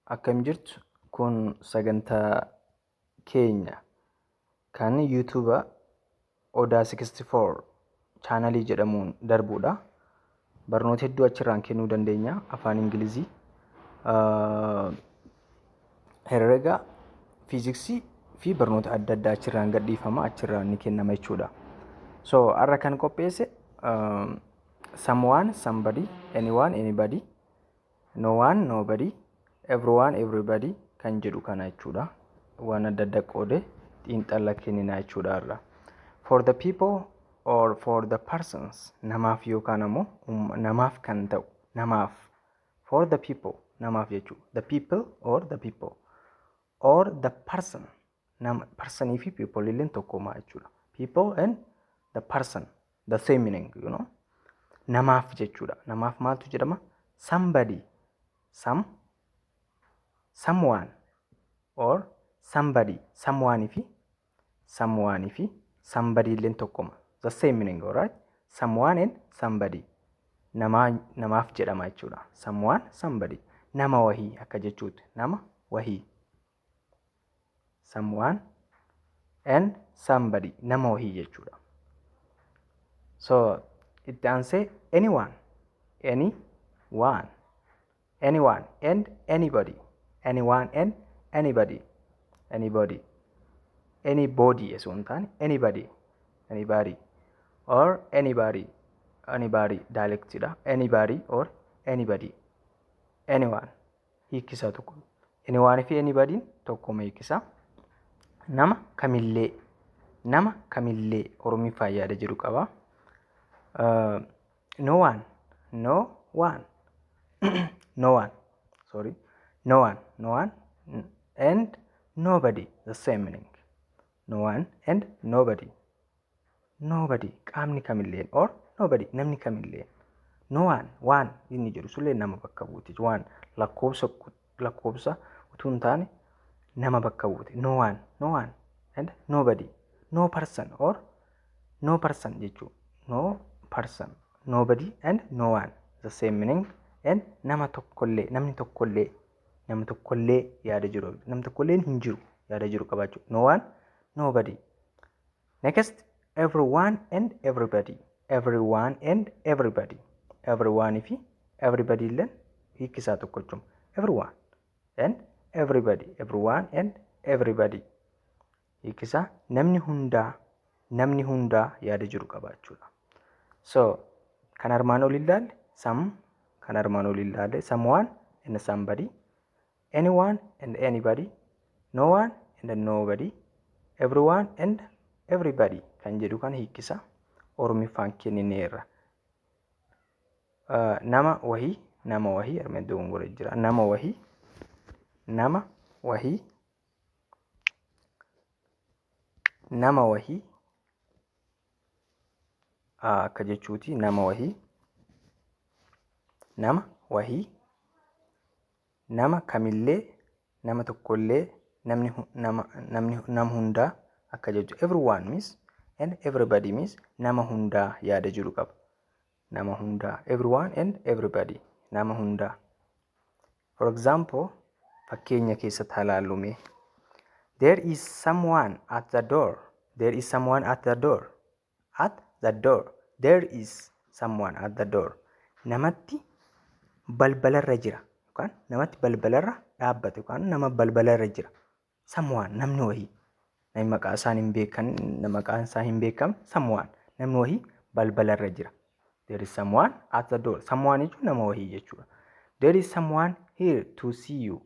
Akkam jirtu kun sagantaa keenya kan YouTube Odaa 64 chaanalii jedhamuun darbuudha. Barnoota hedduu achirraan kennuu dandeenya. Afaan Ingilizii, herrega, fiiziksii fi barnoota adda addaa achirraan gadhiifama, achirraan ni kennama jechuudha. So har'a kan qopheesse someone, somebody, anyone, anybody, no one, nobody, everyone, everybody kan jedhu kana jechuudha. Waan adda addaa qoodee xiinxala kennina jechuudha har'a. For the people or for the persons, namaaf yookaan ammoo namaaf kan ta'u, namaaf. For the people, namaaf jechuudha. The people or the people or the person, personii fi people illeen tokkuma jechuudha. People and the person, the same meaning, you know. Namaaf jechuudha. Namaaf maaltu jedhama? Somebody, someone or somebody, someone fi somebody illeen tokkuma. The same meaning, alright? Someone and somebody. Namaaf jedhama jechuudha. Someone, somebody. Nama wahii akka jechuuti. Nama wahii. Someone and somebody. Nama wahii jechuudha. So, itti aansee anyone. Anyone and anybody. Anyone and anybody. Anybody osoo hin taane anybody or anybody dialectidha. Anybody or anybody. Anyone hiikkisaa tokko. Anyone fi anybody tokkuma hiikkisaa. Nama kamillee Oromiffaan yaada jedhu qaba. No one and nobody, the same meaning. No one and nobody qaamni kamilleen or nobody namni kamilleen. No one inni jedhu sullee nama bakka buuti. One lakkoobsa utuu hin taane nama bakka buuti. No one and nobody. No person or no person jechuudha. No person, nobody and no one, the same meaning. And namni tokkollee yaada jiru. Namni tokkolleen hin jiru yaada jiru qabaachuu. No one, nobody. Next, everyone and everybody. Everyone and everybody. Everyone fi everybody illeen hiikkisaa tokko jechuudha. Everyone and everybody. Everyone and everybody. Hiikkisaa namni hundaa yaada jiru qabaachuudha. So, kan armaan olii ilaalle someone and somebody, anyone and anybody, no one and nobody, everyone and everybody kan jedhu kan hiikkisa Oromiffaan kennineerra. Nama wahii armeen dogongora jira. Nama wahii akka jechuuti. Nama kamillee, nama tokkollee, nama hundaa akka jechuudha. Everyone means and everybody means nama hundaa yaada jiru qaba. Nama hundaa. Everyone and everybody. Nama hundaa. For example, fakkeenya keessatti haa ilaallume. There is someone at the door. There is someone at the door. At the door. There is someone at the door. Namatti balbalarra jira. Yookaan namatti balbalarra dhaabbate yookaan nama balbalarra jira. Someone, namni wahii. Namni maqaan isaa hin beekamne someone. Namni wahii balbalarra jira. There is someone at the door. Someone jechuun nama wahii jechuudha. There is someone here to see you.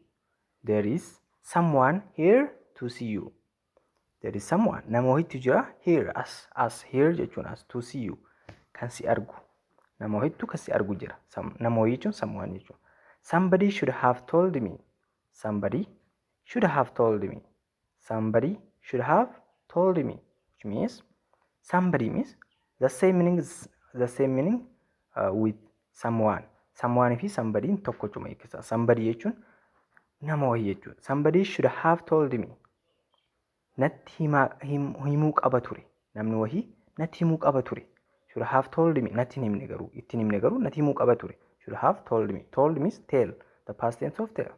There is someone here to see you. There is someone. Nama wahiitu jira. Here, as here jechuun as to see you. Kan si argu. Nama wahiitu kan si argu jira. Nama wahii jechuun someone jechuudha. Somebody should have told me. Somebody should have told me. Somebody should have told me. Which means somebody means the same meaning with someone. Someone fi somebody tokkochuma hiikkisa. Somebody jechuun nama wahii jechuudha. Somebody should have told me. Natti himuu qaba ture. Namni wahii natti himuu qaba ture. Should have told me. Natti hin himne garuu. Itti hin himne garuu natti himuu qaba ture. Should have told me. Told means tell. The past tense of tell.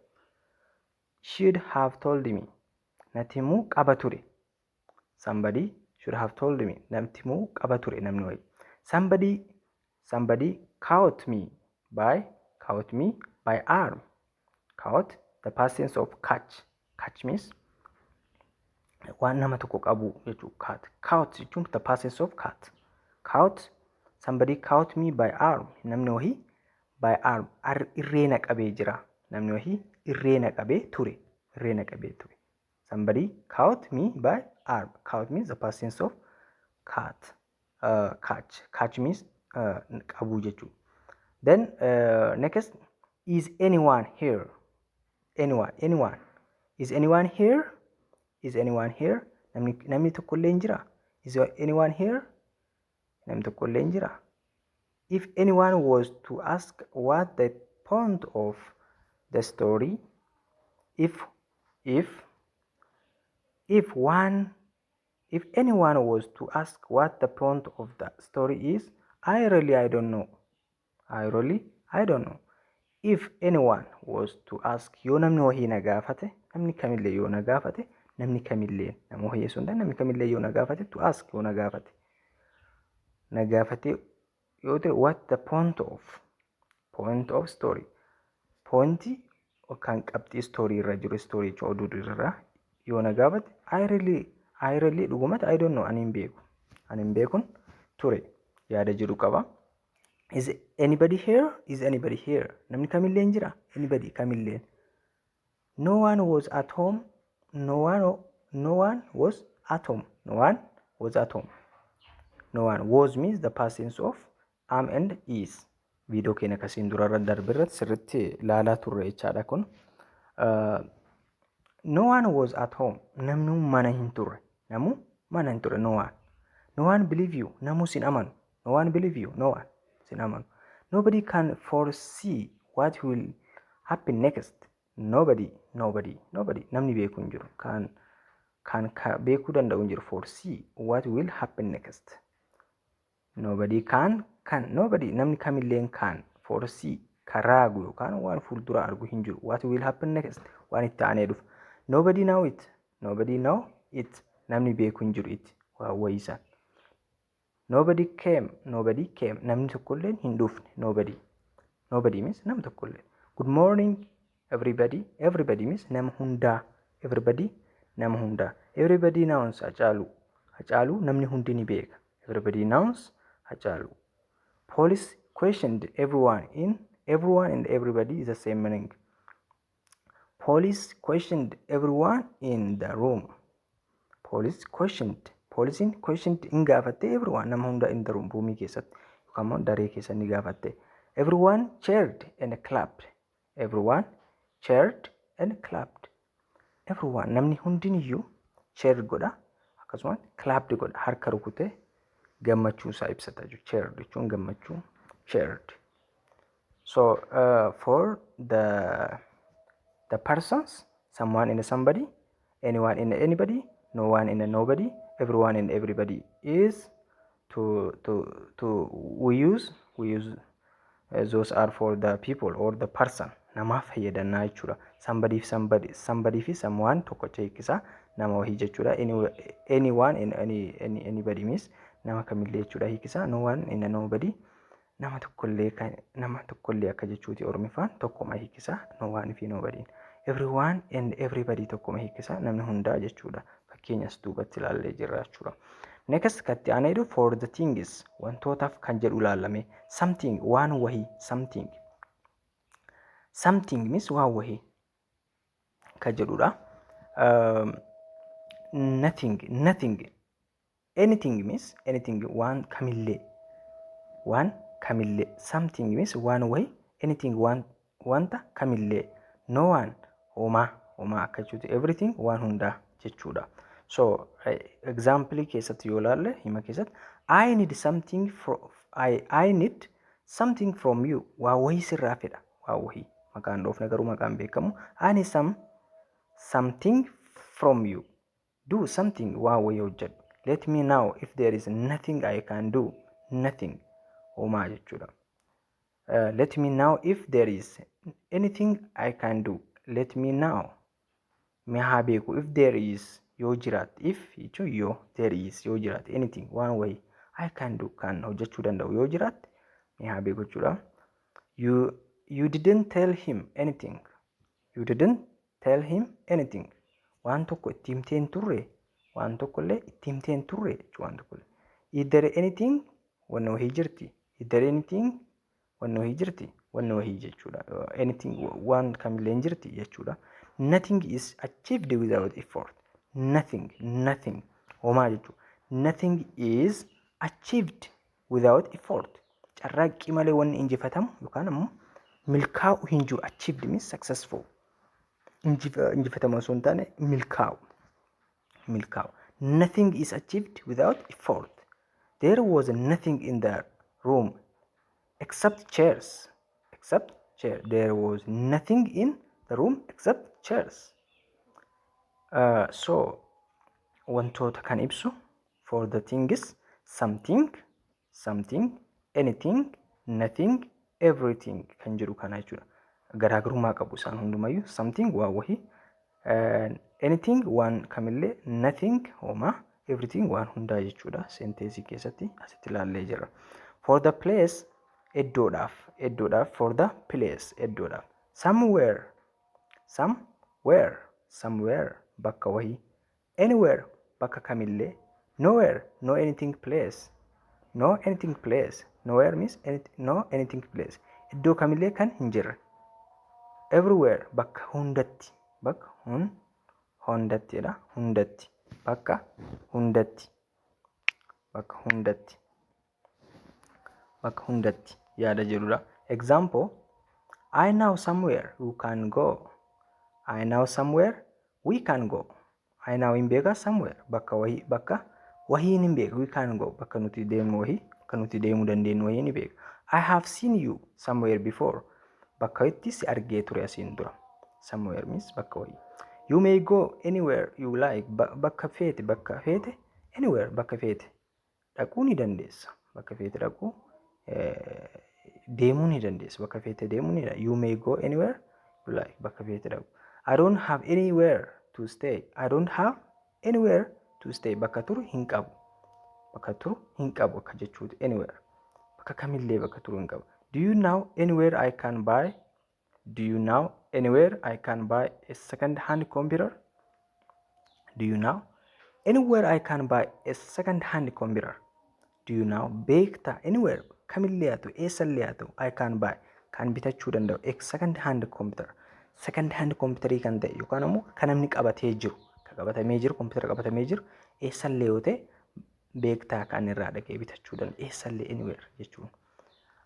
should have told me. Natti himuu qaba ture. Somebody should have told me. Natti himuu qaba ture namni wayii. Somebody caught me by arm. Caught, the past tense of catch. Catch means waan nama tokko qabu jechuudha. Caught jechuun the past tense of caught. Somebody caught me by arm. Namni wayii by arm. Irree na qabee jira. Namni wayii irree na qabee ture. Somebody caught me by arm. Caught means the past tense of catch. Catch means qabu jechuudha. Then next, is anyone here? Anyone. Is anyone here? Namni tokko illee hin jira? Is anyone here? Namni tokko illee hin jira? If anyone was to ask what the point of the story, if anyone was to ask what the point of the story is, I don't know. If anyone was to ask, yoo namni wahii na gaafate, namni kamillee yoo na gaafate, namni kamillee nama wahii sun namni kamillee yoo na gaafate, to ask yoo na gaafate yoo ta'e, what the point of story, pointi kan qabxii story irra jiru, story jechuun oduu irra yoo na gaafate, I really dhugumatti I don't know, ani hin beekun ture yaada jiru qaba. Is anybody here? Namni kamillee hin jira? Anybody kamillee. No one was at home. No one was at home. No one was means the past tense of am and is. Viidiyoo keenya akkasiin durarra darbirratti sirriitti ilaalaa turre jechaadha kun. No one was at home. Namni mana hin turre. No one believe you. Namu sin amanu. No one believe you. No one sin amanu. Nobody can foresee what will happen next. Nobody. Namni beeku hin jiru. Kan beekuu danda'u hin jiru. Foresee what will happen next. Nobody namni kamilleen kan foresee karaagu yookaan waan fuuldura argu hin jiru. What will happen next? Waan itti aanee dhufu. Nobody know it. Namni beeku hin jiru it. Waa wayisan. Nobody came. Namni tokkolleen hin dhufne. Nobody means nama tokkolleen. Good morning everybody. Everybody means nama hundaa. Everybody knows Hacaaluu namni hundi ni beeka. Everybody knows Hacaaluu. Police questioned everyone and everybody is the same meaning. Police questioned everyone in the room. Policing questioned in gaafatte everyone nama hunda in the room roomii keessatti yookaan immoo daree keessa ni gaafatte. Everyone cheered and clapped. Everyone namni hundiniyyuu cheer godha akkasumas clapped godha harka rukutee gammachuu isaa ibsata jechuudha. Cheered jechuun gammachuu. Cheered. So for the persons, someone and somebody, anyone and anybody, no one and nobody, everyone and everybody is we use those are for the people or the person. Namaaf fayyadannaa jechuudha. Somebody fi someone tokkocha hiikisaa nama wahii jechuudha. Anyone and anybody means nama kamillee jechuudha hiikisaa. No one and nobody nama tokkollee akka jechuuti Oromiffaan tokkoma hiikisaa. No one fi nobody. Everyone and everybody tokkoma hiikisaa namni hundaa jechuudha. Fakkeenyas duubatti ilaallee jirra jechuudha. Next katti aanee jiru for the things wantootaaf kan jedhu ilaalame. Something waan wahii. Something means waan wahii kan jedhudha. Nothing. Anything means anything waan kamillee. Something means waan wahii. Anything wanta kamillee. No one homaa akka jechuuti. Everything waan hundaa jechuudha. So example keessatti yoo ilaalle hima keessatti I need something from you. Waa wahii sirraa fedha. Waa wahii maqaan dhoofne garuu maqaan beekamu. I need something from you. Do something waa wahii hojjedhu. Let me know if there is nothing I can do. Nothing homaa jechuudha. Let me know if there is anything I can do. Let me know Mee haa beeku. If there is yoo jiraate. If jechuun yoo. There is yoo jiraate. Anything waan wayii. I can do kan hojjechuu danda'u yoo jiraate mee haa beeku jechuudha. You didn't tell him anything. You didn't tell him anything. Waan tokko itti himtee hin turre. Waan tokkollee itti himtee hin turre jechuudha waan tokkollee. Is there anything wanna wahii jirti. Is there anything wanna wahii jirti. Wanna wahii jechuudha. Anything waan kamillee hin jirti jechuudha. Nothing is achieved without effort. Nothing. Homaa jechuudha. Nothing is achieved without effort. Carraaqqii malee wanni injifatamu yookaan ammoo milkaa'u hin jiru. Achieved means successful. Injifatamu osoo hin taane milkaa'u. Nothing is achieved without effort. There was nothing in the room except chairs. There was nothing in the room except chairs. So wantoota kan ibsu for the things something, anything, nothing, everything kan jedhu kana jechuudha. Garaagarummaa qabu isaan hundumayyuu. Something waa wahii, anything waan kamillee, nothing homaa, everything waan hundaa jechuudha. Senteensii keessatti asitti ilaallee jirra. For the place iddoodhaaf. For the place iddoodhaaf. Somewhere bakka wahii. Anywhere bakka kamillee. Nowhere no anything place. Nowhere means no anything place. Iddoo kamillee kan hin jirre. Everywhere bakka hundatti. Bakka hundatti yaada jedhudha. Example, I know somewhere you can go. I know somewhere we can go. I know hin beeka somewhere bakka wahii hin beeka. We can go bakka nuti deemnu wahii, bakka nuti deemuu dandeenyu wahii ni beeka. I have seen you somewhere before. Bakka itti si argee ture asiin dura. Somewhere means bakka wahii. You may go anywhere you like. Bakka feete anywhere bakka feete dhaquu ni dandeessa. Bakka feete dhaquu deemuu ni dandeessa. Bakka feete deemuu ni dandeessa. You may go anywhere you like. Bakka feete dhaquu. I don't have anywhere to stay. I don't have anywhere to stay. Bakka turu hin qabu. Akka jechuuti. Anywhere bakka kamillee bakka turu hin qabu. Do you know anywhere I can buy? Do you know anywhere I can buy a second-hand computer? Do you know anywhere I can buy a second-hand computer? Do you know beekta anywhere kamillee haa ta'u eessallee haa ta'u I can buy kan bitachuu danda'u a second-hand computer. Second-hand computerii kan ta'e yookaan ammoo kan namni qabatee jiru, computer qabatamee jiru eessallee yoo ta'e beektaa kan irraa dhaqee bitachuu danda'u eessallee anywhere jechuudha.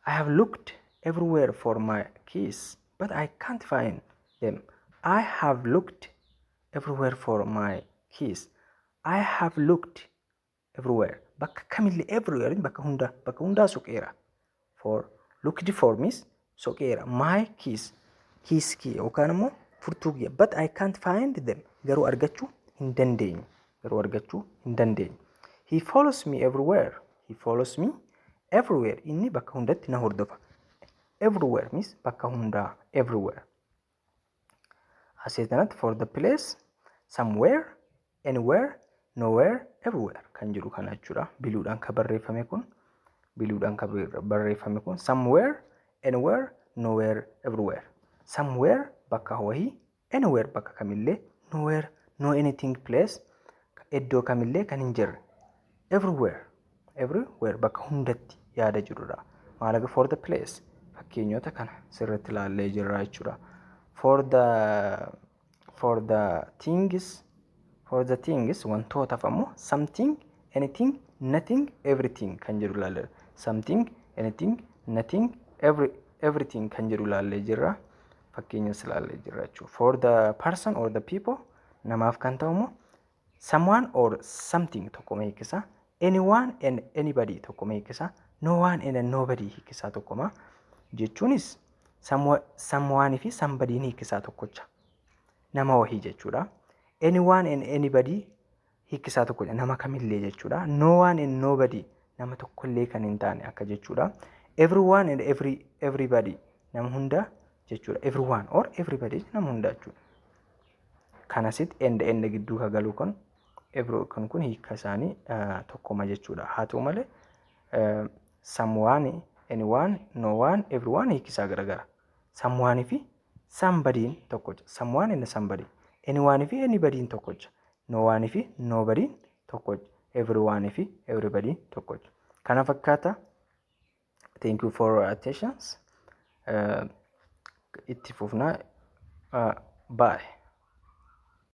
I have looked everywhere for my keys, but I can't find them. I have looked everywhere for my keys. I have looked everywhere. Bakka kamillee everywhere bakka hundaa soqeera. Looked for means soqeera. My keys key yookaan immoo furtuu kiyya. But I can't find them. Garuu argachuu hin dandeenye. He follows me everywhere. Inni bakka hundatti na hordofa. Everywhere means bakka hundaa. Everywhere. Asirratti for the place, somewhere, anywhere, nowhere, everywhere kan jedhu kana jechuudha. Biluudhaan kan barreeffame kun somewhere, anywhere, nowhere, everywhere. Somewhere bakka wahii, anywhere bakka kamillee, nowhere no anything place iddoo kamillee kan hin jirre. Everywhere bakka hundatti yaada jirudha. Maalaqa for the place fakkeenyota kana sirriitti ilaallee jirra jechuudha. For the things wantootaaf ammoo something, anything, nothing, everything kan jedhu ilaallee something, anything, nothing, everything kan jedhu ilaallee jirra. Fakkeenyas ilaallee jirra jechuudha. For the person or the people namaaf kan ta'u ammoo someone or something tokkoma hiikisa. Anyone and anybody tokkoma hiikisa. No one and nobody hiikisaa tokkoma. Jechuunis someone fi somebody hiikisaa tokkocha. Nama wahii jechuudha. Anyone and anybody hiikisaa tokkocha. Nama kamillee jechuudha. No one and nobody nama tokkollee kan hin taane akka jechuudha. Everyone and everybody nama hunda jechuudha. Everyone or everybody nama hunda jechuudha. Kanasitti end gidduu ka galu kun kun hiika isaanii tokkuma jechuudha. Haa ta'u malee someone, anyone, no one, everyone hiiki isaa garagara. Someone fi somebody'n tokkocha. Someone and somebody. Anyone fi anybody'n tokkocha. No one fi nobody'n tokkocha. Everyone fi everybody'n tokkocha. Kana fakkaata. Thank you for attention. Itti fufnaa. Bye.